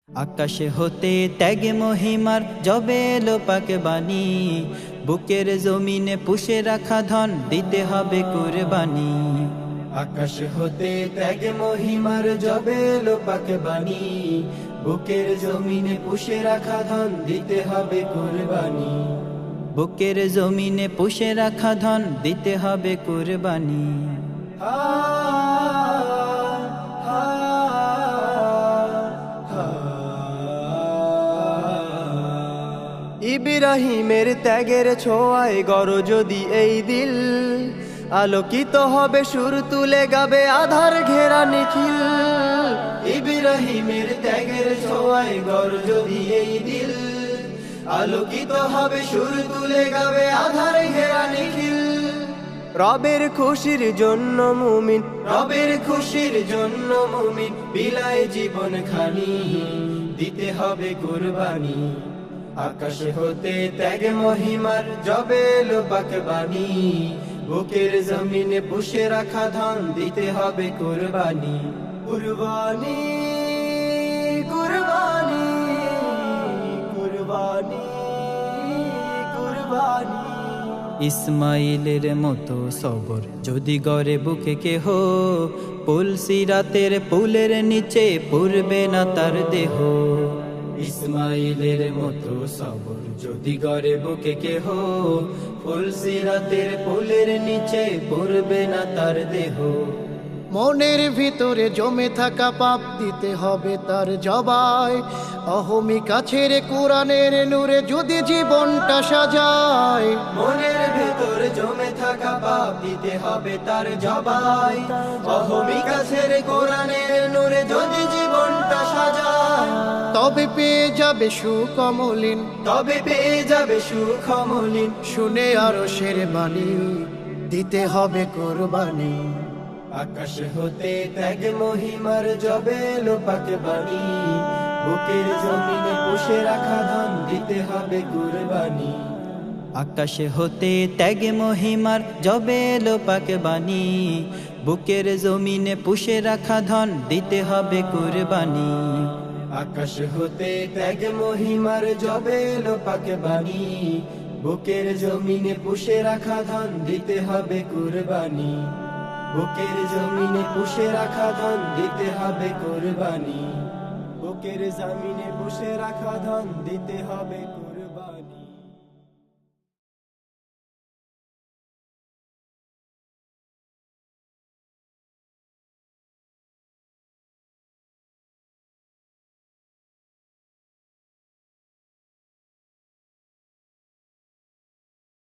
আকাশে হতে ত্যাগ মহিমার জবে এলো পাক বাণী, বুকের জমিনে পুষে রাখা ধন দিতে হবে কুরবানি। আকাশ হতে ত্যাগ মহিমার জবে এলো পাক বাণী, বুকের জমিনে পুষে রাখা ধন দিতে হবে কুরবানি। বুকের জমিনে পুষে রাখা ধন দিতে হবে কুরবানি। ইব্রাহিমের ত্যাগের ছোঁয়ায় গড় যদি এই দিল, আলোকিত হবে সুর তুলে গাবে আধার ঘেরা নিখিল। ইব্রাহিমের ত্যাগের ছোঁয়ায় গড় যদি এই দিল, আলোকিত হবে সুর তুলে গাবে আধার ঘেরা নিখিল। রবের খুশির জন্য মুমিন, রবের খুশির জন্য মুমিন বিলায় জীবন খানি, দিতে হবে কুরবানি। আকাশ হতে ত্যাগ মহিমার জবে এলো পাক বাণী, বুকের জমিনে পুষে রাখা ধন দিতে হবে কুরবানি। কুরবানি কুরবানি কুরবানি কুরবানি। ইসমাইলের মতো সবর যদি গড়ে বুকে কেহ, পুল সিরাতের পুলের নিচে পুরবে না তার দেহ। ইসমাইলের মতো সবর যদি গড়ে বুকে কেহ, পুল সিরাতের পুলের নিচে পুরবে না তার দেহ। মনের ভিতরে জমে থাকা পাপ দিতে হবে তার জবায়, অহমিকা ছেড়ে কোরআনের নূরে যদি জীবনটা সাজায়। মনের ভেতরে জমে থাকা পাপ দিতে হবে তার জবাই, অহমিকা ছেড়ে কোরআনের নূরে যদি জীবনটা সাজায়। তবে পেয়ে যাবে সুকমলিন, তবে পেয়ে যাবে সুখমলিন। শুনে আরো শের বাণী দিতে হবে কোরবানি। আকাশ হতে ত্যাগ মহিমার জবে এলো পাক বাণী, বুকের জমিনে পুষে রাখা ধন দিতে হবে কুরবানি। আকাশ হতে ত্যাগ মহিমার জবে এলো পাক বাণী, বুকের জমিনে পুষে রাখা ধন দিতে হবে কুরবানি। আকাশ হতে ত্যাগ মহিমার জবে এলো পাক বাণী, বুকের জমিনে পুষে রাখা ধন দিতে হবে কুরবানি। বুকের জমিনে পুষে রাখা ধন দিতে হবে কুরবানি। বুকের জমিনে পুষে রাখা ধন দিতে হবে।